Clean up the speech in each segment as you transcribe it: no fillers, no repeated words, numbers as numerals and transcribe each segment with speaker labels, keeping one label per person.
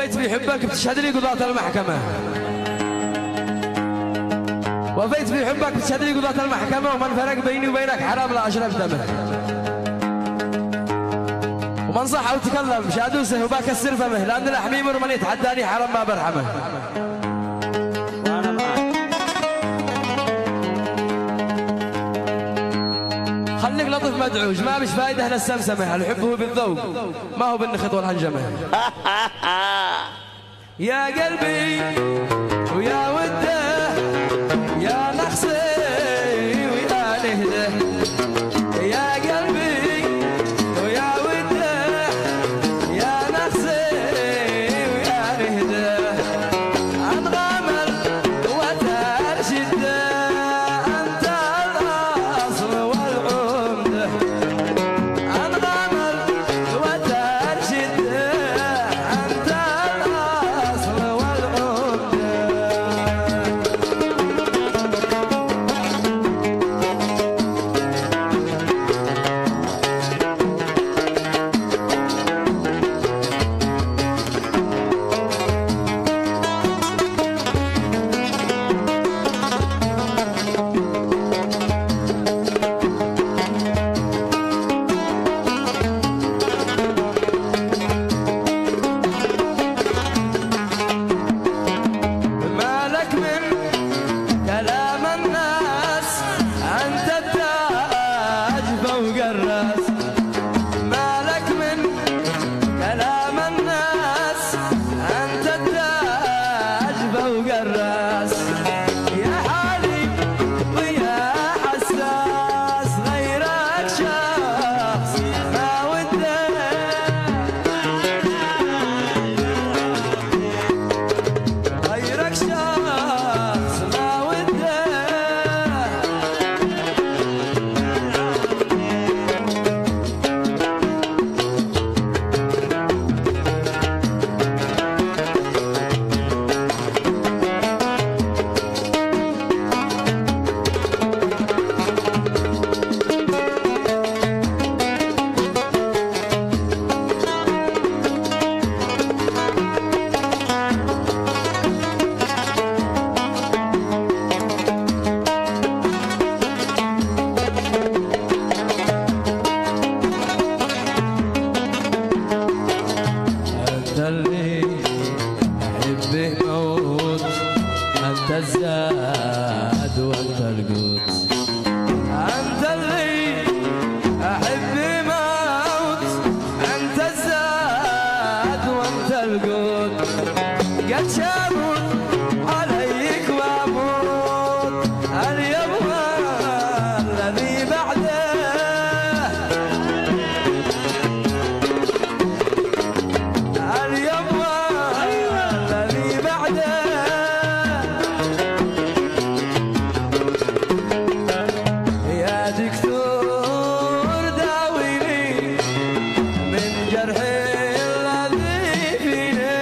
Speaker 1: وفيت في حبك بتشهد لي قضاة المحكمة، وفيت في حبك بتشهد لي قضاة المحكمة، ومن فرق بيني وبينك حرام لا أشرب دمه، ومن صح أو تكلم شادوسه وباك السر فمه، لأن الحميم ومن يتحداني حرام ما برحمه.
Speaker 2: وأنا معك.
Speaker 1: خليك لطيف مدعوج، ما مش فايدة للسمسمة، الحب هو بالذوق ما هو بالنخط والهنجمة. يا قلبي ويا وده يا نخسي ويا نهده، يا قلبي ويا وده يا نخسي ويا نهده، انغامر وترشده انت الاصل والعمده، انغامر وترشده انت الاصل والعمده. مالك من كلام الناس أنت التاج فوق الراس، مالك من كلام الناس أنت التاج فوق الراس، يا حالي ويا حساس غيرك شخص ما وده، غيرك شخص ما وده. أنت اللي أحبه موت، أنت الزاد وأنت القوت، أنت اللي أحبه موت، أنت الزاد وأنت القوت، قد شامون عليك وأموت اليوم الذي بعده، اليوم الذي بعده. يا دكتور داويني من جرحي الذي فيني،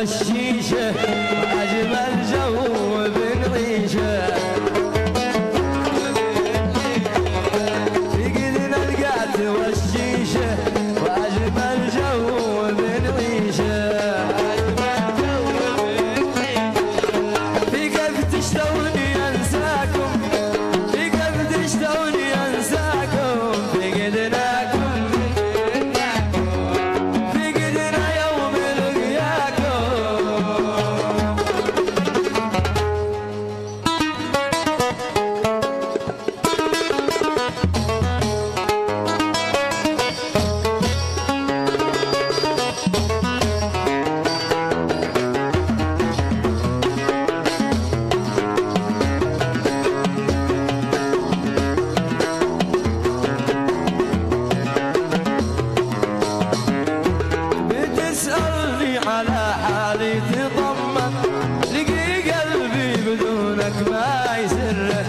Speaker 1: والشيشة وأجمل جو بنعيشه فقدنا القعد والشيشة وأجمل جو بنعيشه في قلب تشتوني أنساكم في قلب تشتوني أنساكم فقدناكم فقدنا يوم لقياكم بتسألني على حالي تطمن لقي قلبي بدونك ما يسره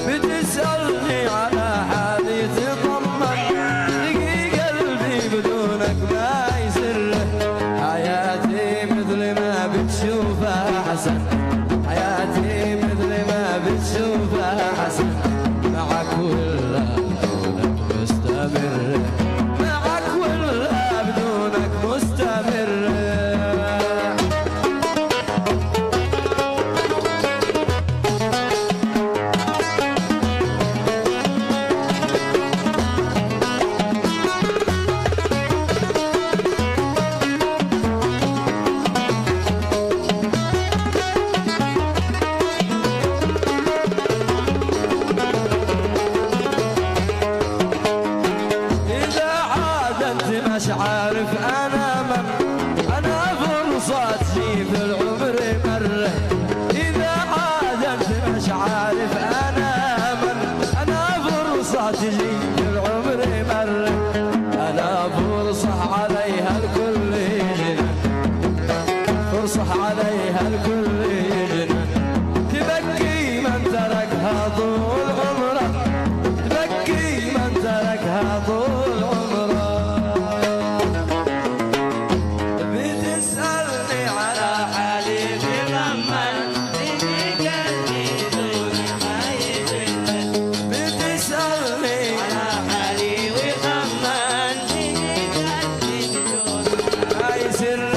Speaker 1: بتسألني على حالي تطمن لقي قلبي بدونك ما يسره حياتي مثل ما بتشوفها حسن حياتي مثل ما بتشوفها حسن معك ولا بدونك مستمر معك ولا بدونك مستمر إذا عاد أنت مش عارف أنا من أنا فرصة تجيب العمر مرة إذا عاد أنت مش عارف أنا من أنا فرصة تجيب العمر مرة أنا فرصة عليها الكل يجنى فرصة عليها الكل يجنى تبكي من تركها طول عمره تبكي من تركها طول عمره بتسألني على حالي تطمن لقي قلبي بدونك ما يسره بتسألني على حالي وطمن لقي قلبي بدونك ما يسره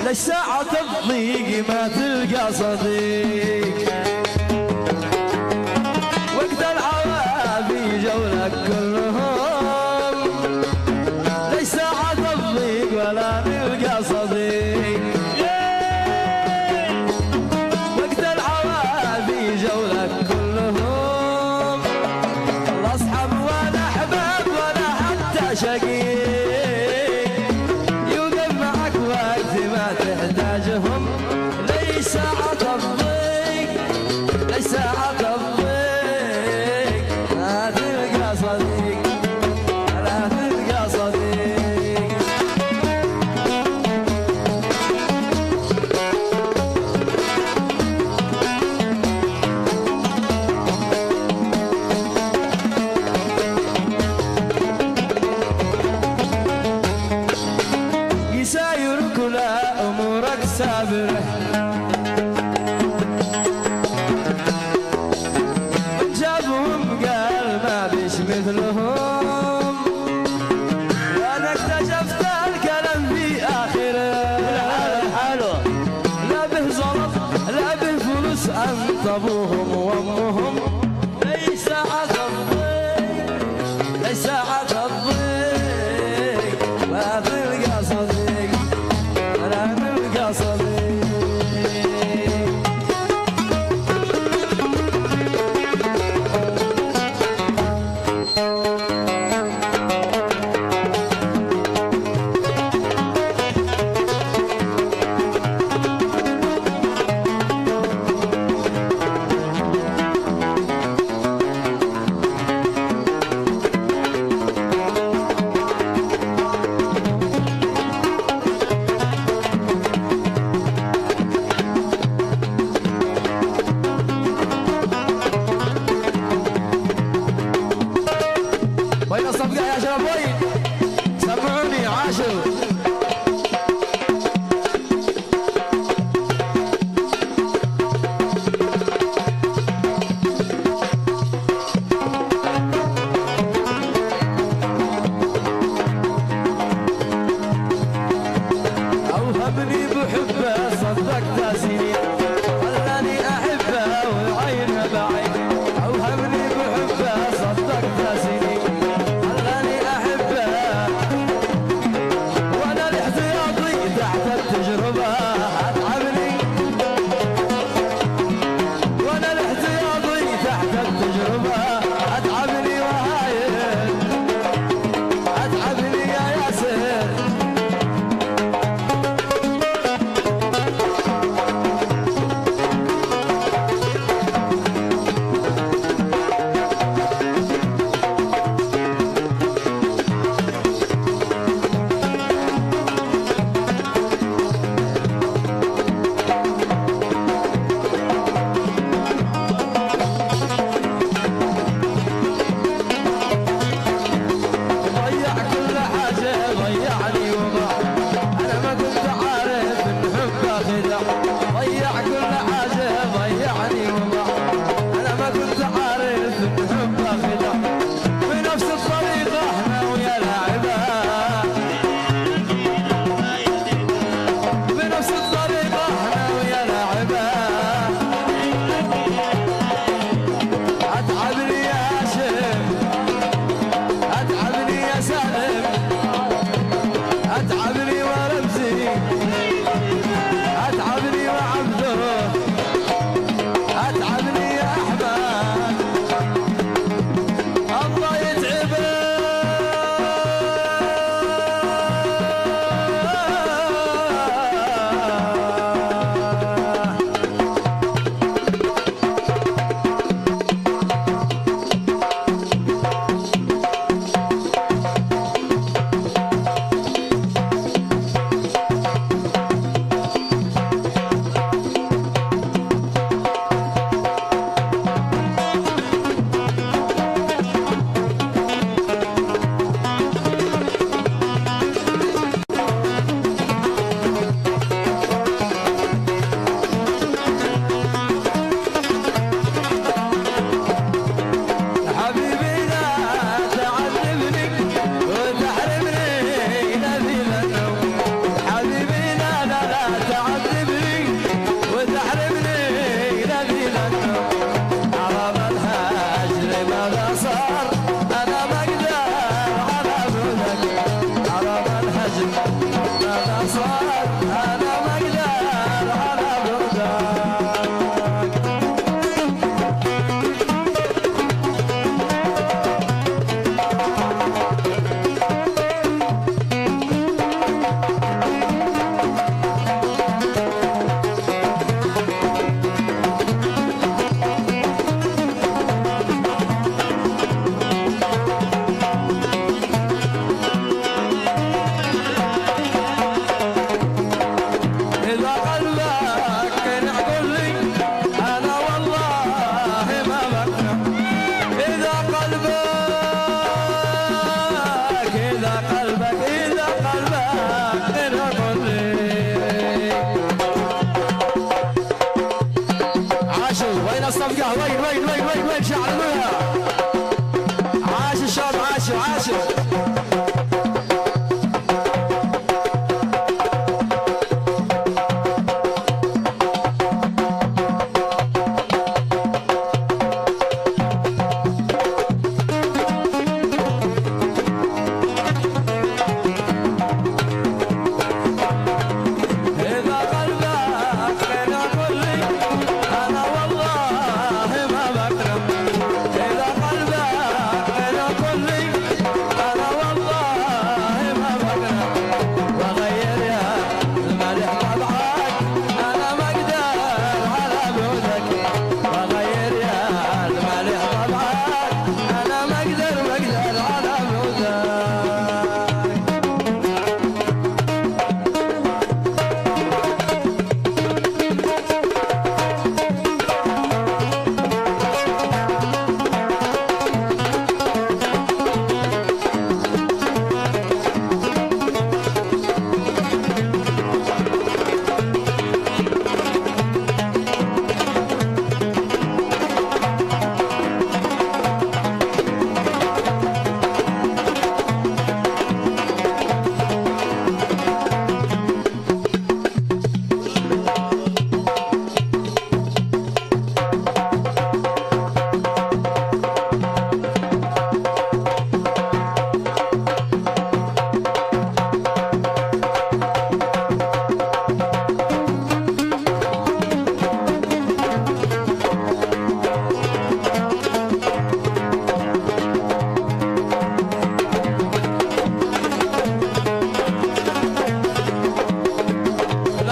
Speaker 1: ليش ساعة الضيق ما تلقى صديق وقت العوافي جولك كلهم ليش ساعة الضيق ولا نلقى صديق وقت العوافي جولك كلهم لا اصحاب ولا احباب ولا حتى شقيق يوقف معك وقت ما تحتاجهم ليس ساعة الضيق ليس ساعة الضيق ما تلقى صديق لا تلقى صديق يسايرك ولا أمورك سابرة من جابهم قال ما بيش مثلهم وأنا اكتشفت الكلام في آخره لا به زلط لا به فلوس أنت أبوهم وأمهم ليس عذاب الضيق ليس عذاب الضيق ما تلقى صديق لا تلقى صديق اوهمني بحبه صدقت سنين خلاني احبه والعين بعين اوهمني بحبه صدقت سنين خلاني احبه وانا الاحتياطي تحت التجربه اتعبني وانا الاحتياطي تحت التجربه اتعبني وهايل اتعبني يا ياسر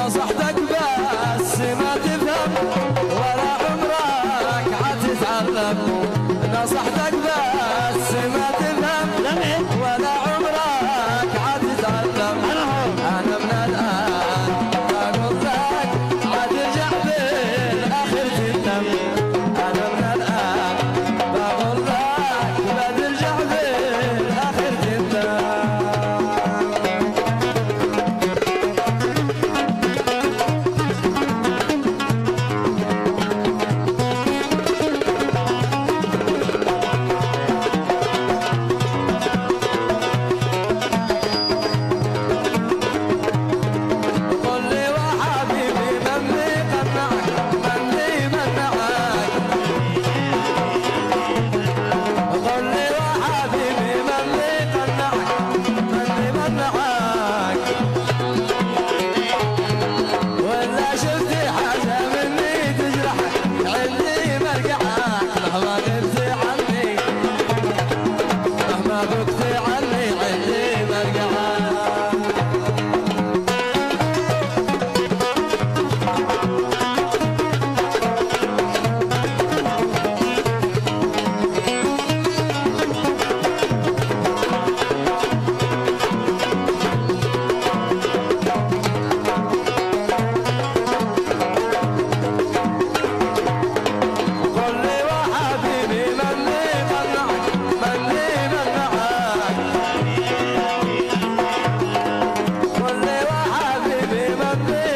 Speaker 1: نصحتك بس ما تفهم ولا عمرك عتتعلم نصحتك بس ما تفهم ولا عمرك عتتعلم انا من الان بقول لك ما ترجع بالاخر تندم انا من الان بقول لك ما ترجع بالاخر تندم Monday.